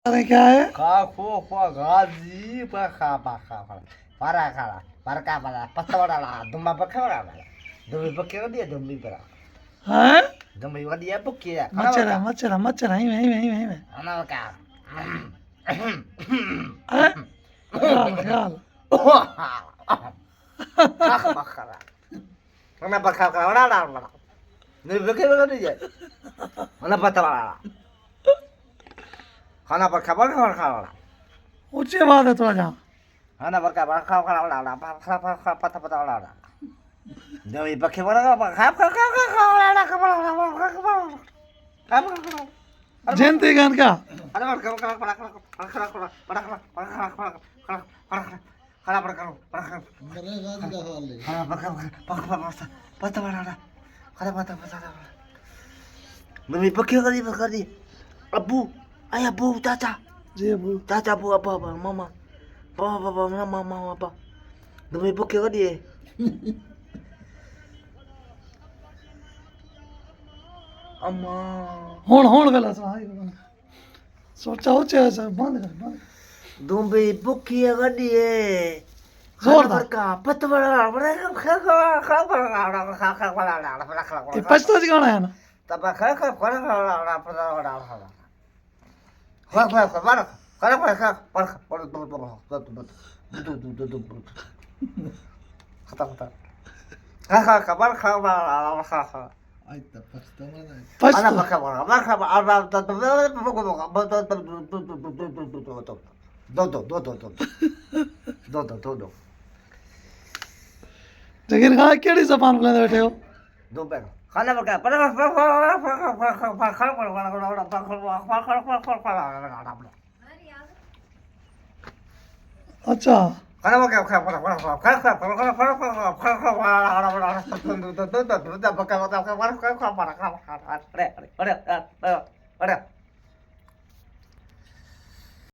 अरे क्या है? काको गाजी पखा पखा para kala para kala patawala dumba pakawala dumbi pakera dia dumbi para हैं? dumbi wadia pukya मच्छर है मच्छर है मच्छर है वहीं ana ka हैं? ख्याल kak bakara ana pakawala wala dumbi pakera dia ana patawala ana pakawala ऊंची बात है थोड़ा जहाँ ana pakawala patawala dumbi pakera जयंती गान का Mami pakai kali. Abu, ayah abu, caca, जी Abu caca abu apa, mama, mama apa. Mami pakai kali. अम्मा होण गला सा सोचा ऊंचे ऐसा बंद कर दुम्बी बुकी गड्डी है जोरदार का पतवड़ा बड़ा ये पछता जी गाना है ना तब पछता जगीर खान केड़ी जबान बुलंद बैठे हो खाना पका अच्छा खाना पका